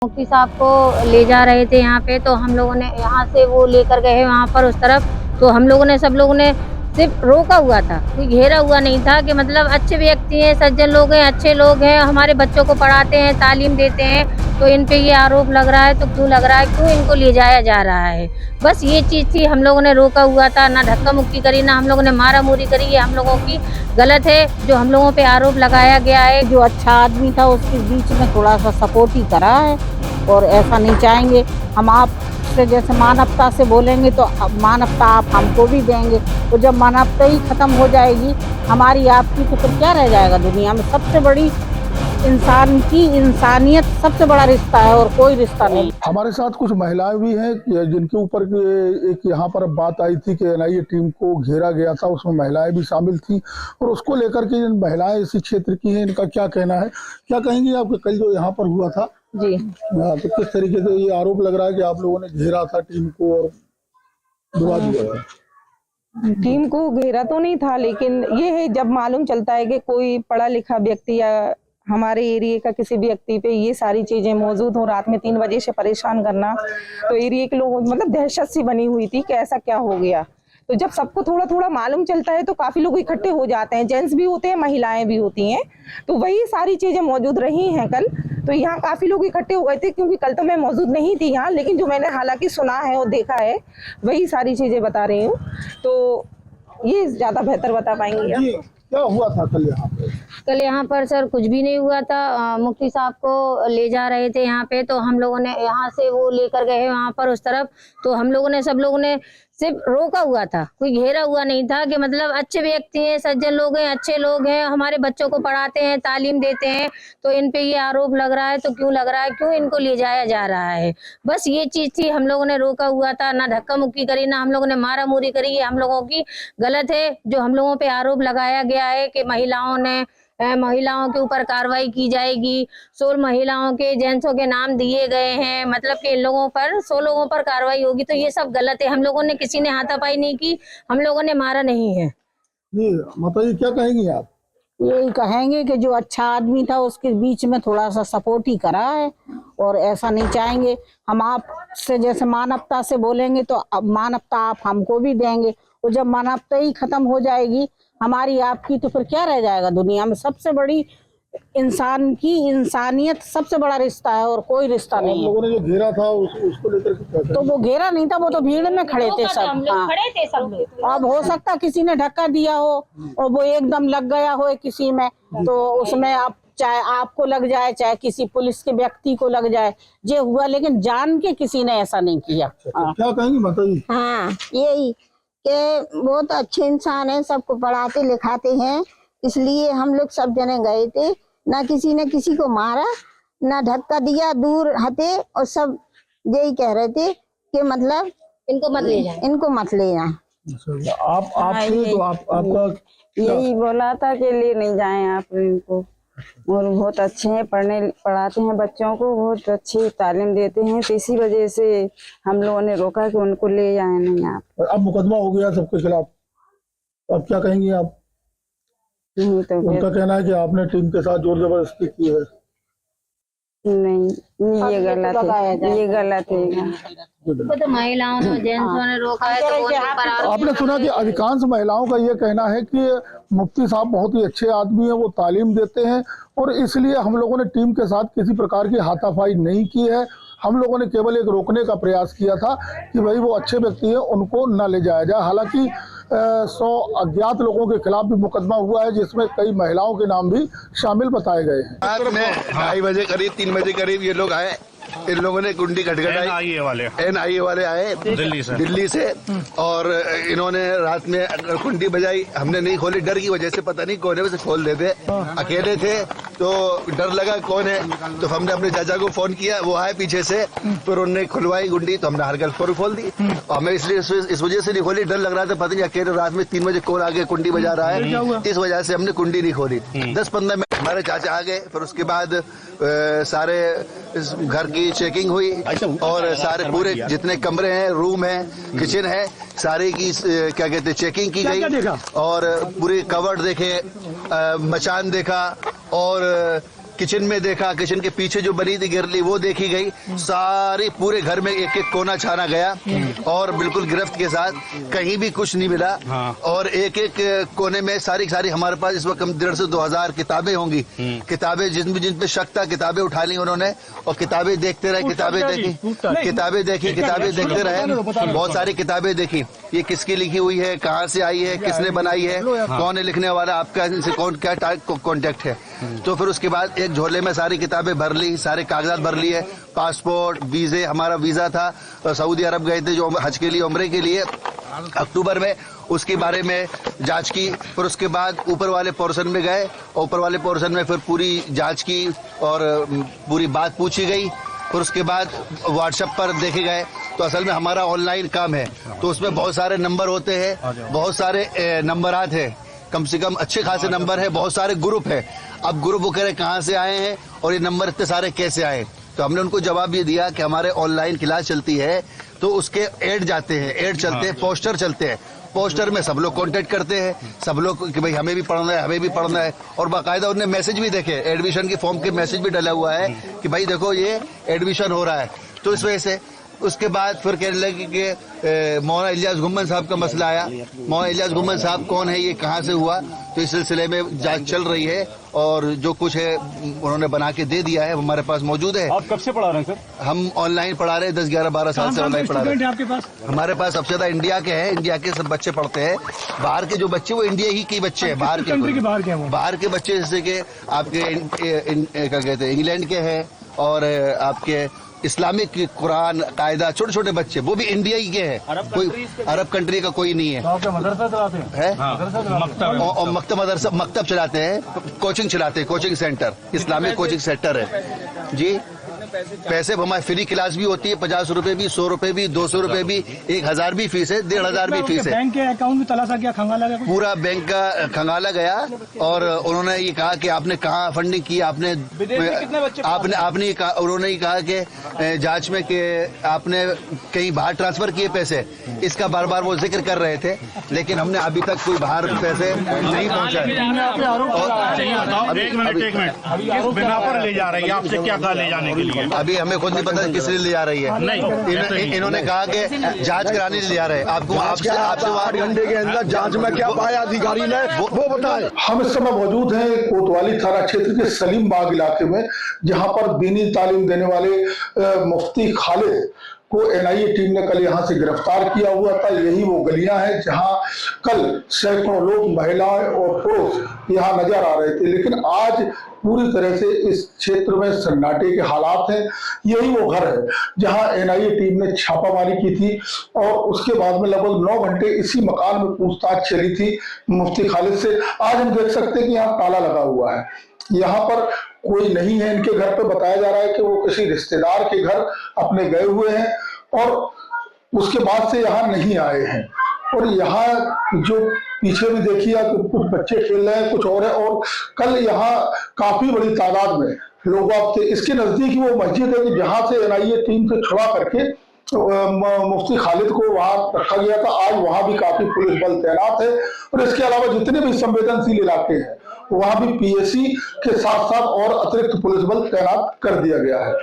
मुफ्ती साहब को ले जा रहे थे यहाँ पे, तो हम लोगों ने यहाँ से वो लेकर गए वहाँ पर उस तरफ। तो हम लोगों ने सब लोगों ने सिर्फ रोका हुआ था, कोई घेरा हुआ नहीं था कि मतलब अच्छे व्यक्ति हैं, सज्जन लोग हैं, अच्छे लोग हैं, हमारे बच्चों को पढ़ाते हैं, तालीम देते हैं। तो इन पे ये आरोप लग रहा है, तो क्यों लग रहा है, क्यों इनको ले जाया जा रहा है। बस ये चीज़ थी, हम लोगों ने रोका हुआ था, ना धक्का मुक्की करी, ना हम लोगों ने मारा मुरी करी। ये हम लोगों की गलत है, जो हम लोगों पे आरोप लगाया गया है। जो अच्छा आदमी था उसके बीच में थोड़ा सा सपोर्ट ही करा है, और ऐसा नहीं चाहेंगे। हम आपसे जैसे मानवता से बोलेंगे तो मानवता आप हमको भी देंगे। तो जब मानवता ही खत्म हो जाएगी हमारी आपकी, तो फिर क्या रह जाएगा दुनिया में। सबसे बड़ी इंसान की इंसानियत सबसे बड़ा रिश्ता है, और कोई रिश्ता नहीं। हमारे साथ कुछ महिलाएं भी हैं जिनके ऊपर एक यहाँ पर बात आई थी कि एनआईए टीम को घेरा गया था, उसमें महिलाएं भी शामिल थी, और उसको लेकर के जिन महिलाएं इसी क्षेत्र की हैं, इनका क्या कहना है, क्या कहेंगी आप? कल जो यहाँ पर हुआ था जी, तो किस तरीके से ये आरोप लग रहा है कि आप लोगों ने घेरा था टीम को और दुआ दिया? टीम को घेरा तो नहीं था, लेकिन ये है जब मालूम चलता है कि कोई पढ़ा लिखा व्यक्ति या हमारे एरिया का किसी भी व्यक्ति पे ये सारी चीजें मौजूद हो, रात में 3 बजे से परेशान करना, तो एरिया के लोग मतलब दहशत सी बनी हुई थी कि ऐसा क्या हो गया। तो जब सबको थोड़ा थोड़ा मालूम चलता है तो काफी लोग इकट्ठे हो जाते हैं, जेंट्स भी होते हैं, महिलाएं भी होती हैं। तो वही सारी चीजें मौजूद रही हैं कल। तो यहाँ काफी लोग इकट्ठे हो गए थे, क्योंकि कल तो मैं मौजूद नहीं थी यहाँ, लेकिन जो मैंने हालांकि सुना है और देखा है वही सारी चीजें बता रही हूँ। तो ये ज्यादा बेहतर बता पाएंगे। क्या हुआ था कल यहाँ पे? कल यहाँ पर सर कुछ भी नहीं हुआ था। मुफ्ती साहब को ले जा रहे थे यहाँ पे, तो हम लोगों ने यहाँ से वो लेकर गए वहाँ पर उस तरफ। तो हम लोगों ने सब लोगों ने सिर्फ रोका हुआ था, कोई घेरा हुआ नहीं था कि मतलब अच्छे व्यक्ति हैं, सज्जन लोग हैं, अच्छे लोग हैं, हमारे बच्चों को पढ़ाते हैं, तालीम देते हैं। तो इन पे ये आरोप लग रहा है, तो क्यों लग रहा है, क्यों इनको ले जाया जा रहा है। बस ये चीज थी, हम लोगों ने रोका हुआ था, ना धक्का मुक्की करी, ना हम लोगों ने मारा मुरी करी। ये हम लोगों की गलत है, जो हम लोगों पे आरोप लगाया गया है कि महिलाओं के ऊपर कार्रवाई की जाएगी। 16 महिलाओं के, जेंट्सों के नाम दिए गए हैं, मतलब कि इन लोगों पर 100 लोगों पर कार्रवाई होगी। तो ये सब गलत है। हम लोगों ने किसी ने हाथापाई नहीं की, हम लोगों ने मारा नहीं है। जी माता जी, क्या कहेंगी आप? यही कहेंगे कि जो अच्छा आदमी था उसके बीच में थोड़ा सा सपोर्ट ही करा है, और ऐसा नहीं चाहेंगे। हम आपसे जैसे मानवता से बोलेंगे तो मानवता आप हमको भी देंगे। और जब मानवता ही खत्म हो जाएगी हमारी आपकी, तो फिर क्या रह जाएगा दुनिया में। सबसे बड़ी इंसान की इंसानियत सबसे बड़ा रिश्ता है, और कोई रिश्ता नहीं है। लोगों ने जो घेरा था उसको लेकर के, तो वो घेरा नहीं था, वो तो भीड़ में खड़े थे सब। हाँ, खड़े थे सब लोग। अब हो सकता किसी ने धक्का दिया हो और वो एकदम लग गया हो किसी में, तो उसमें आप चाहे आपको लग जाए, चाहे किसी पुलिस के व्यक्ति को लग जाए, ये हुआ। लेकिन जान के किसी ने ऐसा नहीं किया। क्या कहेंगी माता जी? हाँ, यही कि बहुत अच्छे इंसान है, सबको पढ़ाते लिखाते हैं, इसलिए हम लोग सब जने गए थे। ना किसी ने किसी को मारा, ना धक्का दिया, दूर हटे, और सब यही कह रहे थे कि मतलब इनको मत ले जाए, इनको मत ले जाए। आपका यही बोला था कि ले नहीं जाएं आप इनको, और बहुत अच्छे हैं, पढ़ाते हैं बच्चों को, बहुत अच्छी तालीम देते हैं। तो इसी वजह से हम लोगों ने रोका कि उनको ले जाए नहीं आप। अब मुकदमा हो गया सबके खिलाफ, अब क्या कहेंगी आप? नहीं तो उनका कहना है कि आपने टीम के साथ जोर जबरदस्ती की है। नहीं, ये गलत है, ये गलत है। तो महिलाओं ने, जेंट्सों ने रोका है, तो उनके ऊपर आरोप। आपने सुना कि अधिकांश महिलाओं का ये कहना है कि मुफ्ती साहब बहुत ही अच्छे आदमी हैं, वो तालीम देते हैं, और इसलिए हम लोगों ने टीम के साथ किसी प्रकार की हाथापाई नहीं की है। हम लोगों ने केवल एक रोकने का प्रयास किया था कि भाई वो अच्छे व्यक्ति हैं, उनको न ले जाया जाए। हालांकि 100 अज्ञात लोगों के खिलाफ भी मुकदमा हुआ है, जिसमें कई महिलाओं के नाम भी शामिल बताए गए हैं। रात में 2:30 बजे करीब, 3 बजे करीब ये लोग आए। इन लोगों ने कुंडी खटखटाई। एनआईए वाले आए दिल्ली से, और इन्होंने रात में कुंडी बजाई। हमने नहीं खोली, डर की वजह से, पता नहीं कौन है, वैसे खोल देते। अकेले थे तो डर लगा कौन है, तो हमने अपने चाचा को फोन किया, वो आए पीछे से, फिर उन्होंने खुलवाई कुंडी, तो हमने हर घर खोल दी। और हमें इसलिए इस वजह से नहीं खोली, डर लग रहा था, पता नहीं अकेले रात में 3 बजे कौन आके कुंडी बजा रहा है, इस वजह से हमने कुंडी नहीं खोली। 10-15 मिनट हमारे चाचा आ गए, फिर उसके बाद सारे घर की चेकिंग हुई, और सारे पूरे जितने कमरे हैं, रूम है, किचन है, सारे की क्या कहते हैं चेकिंग की गई, और पूरे कवर्ड देखे, मचान देखा, और किचन में देखा, किचन के पीछे जो बनी थी गिरली वो देखी गई, सारी पूरे घर में एक एक कोना छाना गया और बिल्कुल गिरफ्त के साथ कहीं भी कुछ नहीं मिला। और एक एक कोने में सारी हमारे पास इस वक्त कम 1,500 से 2,000 किताबें होंगी। किताबें जिन पे शक था किताबें उठा ली उन्होंने और किताबें देखते रहे, किताबें देखते रहे, बहुत सारी किताबें देखी। ये किसकी लिखी हुई है, कहाँ से आई है, किसने बनाई है, कौन है लिखने वाला, आपका इनसे कौन क्या कॉन्टेक्ट है। तो फिर उसके बाद एक झोले में सारी किताबें भर ली, सारे कागजात भर लिए, पासपोर्ट, वीजे, हमारा वीजा था, सऊदी अरब गए थे जो हज के लिए, उम्रे के लिए अक्टूबर में, उसके बारे में जांच की। फिर उसके बाद ऊपर वाले पोर्शन में गए, ऊपर वाले पोर्शन में फिर पूरी जांच की और पूरी बात पूछी गई। फिर उसके बाद व्हाट्सएप पर देखे गए। तो असल में हमारा ऑनलाइन काम है, तो उसमें बहुत सारे नंबर होते हैं, बहुत सारे नंबरात हैं, कम से कम अच्छे खासे नंबर है, बहुत सारे ग्रुप है। अब ग्रुप वगैरह कहाँ से आए हैं और ये नंबर इतने सारे कैसे आए। तो हमने उनको जवाब ये दिया कि हमारे ऑनलाइन क्लास चलती है तो उसके ऐड जाते हैं, ऐड चलते हैं, पोस्टर चलते हैं, पोस्टर में सब लोग कांटेक्ट करते हैं, सब लोग कि भाई हमें भी पढ़ना है, हमें भी पढ़ना है। और बाकायदा उन्होंने मैसेज भी देखे, एडमिशन के फॉर्म के मैसेज भी डला हुआ है कि भाई देखो ये एडमिशन हो रहा है। तो इस वजह से उसके बाद फिर कहने लगे कि मौलाना इलियास गुम्मन साहब का मसला आया। मौलाना इलियास गुम्मन साहब कौन है, ये कहाँ से हुआ। तो इस सिलसिले में जांच चल रही है और जो कुछ है उन्होंने बना के दे दिया है, हमारे पास मौजूद है। आप कब से पढ़ा रहे हैं सर? हम ऑनलाइन पढ़ा रहे हैं, 10, 11, 12 साल से ऑनलाइन पढ़ा रहे हैं। आपके पास? हमारे पास सबसे ज्यादा इंडिया के हैं, इंडिया के सब बच्चे पढ़ते हैं। बाहर के जो बच्चे वो इंडिया ही के बच्चे हैं, बाहर के बाहर के बच्चे जैसे कि आपके क्या कहते हैं इंग्लैंड के हैं और आपके इस्लामिक कुरान कायदा छोटे छोटे बच्चे वो भी इंडिया ही के हैं, कोई अरब कंट्री का कोई नहीं है। मदरसा चलाते हैं? और मकतब चलाते हैं, कोचिंग चलाते हैं, coaching centre, Islamic coaching centre है जी। पैसे हमारी फ्री क्लास भी होती है, 50 रुपए भी, 100 रुपए भी, 200 रुपए भी, 1,000 भी फीस है, 1,500 भी फीस है। बैंक के अकाउंट में तलाशा किया, खंगाला गया? पूरा बैंक का खंगाला गया और उन्होंने ये कहा कि आपने कहाँ फंडिंग की, आपने उन्होंने ये कहा कि जांच में कि आपने कहीं बाहर ट्रांसफर किए पैसे, इसका बार बार वो जिक्र कर रहे थे, लेकिन हमने अभी तक कोई बाहर पैसे नहीं पहुँचाए। एक मिनट, बिना पर ले जा रही है, आपसे क्या कहा ले जाने के लिए? अभी हमें खुद नहीं पता किस लिए ले जा रही है। नहीं, इन्होंने कहा कि जांच कराने ले जा रहे हैं। आपको आपसे 8 घंटे के अंदर जांच में क्या पाया अधिकारी ने वो बताए। हम इस समय मौजूद हैं कोतवाली थाना क्षेत्र के सलीम बाग इलाके में, जहां पर दीनी तालीम देने वाले मुफ्ती खालिद को एनआईए टीम ने कल यहां से गिरफ्तार किया हुआ था। यही वो गलियां हैं जहां कल सैकड़ों लोग, महिलाएं और पुरुष यहां नजर आ रहे थे, लेकिन आज पूरी तरह से इस क्षेत्र में सन्नाटे के हालात हैं। यही वो घर है जहां एनआईए टीम ने छापामारी की थी और उसके बाद में लगभग 9 घंटे इसी मकान में पूछताछ चली थी मुफ्ती खालिद से। आज हम देख सकते हैं कि यहाँ ताला लगा हुआ है, यहाँ पर कोई नहीं है इनके घर पे। बताया जा रहा है कि वो किसी रिश्तेदार के घर अपने गए हुए हैं और उसके बाद से यहाँ नहीं आए हैं। और यहाँ जो पीछे भी देखिए आप, कुछ बच्चे खेल रहे हैं, कुछ और है। और कल यहाँ काफी बड़ी तादाद में लोग आप थे। इसके नजदीक वो मस्जिद है कि जहाँ से एनआईए टीम से छुड़ा करके मुफ्ती खालिद को वहां रखा गया था। आज वहां भी काफी पुलिस बल तैनात है और इसके अलावा जितने भी संवेदनशील इलाके हैं वहां भी पीएसी के साथ साथ और अतिरिक्त पुलिस बल तैनात कर दिया गया है।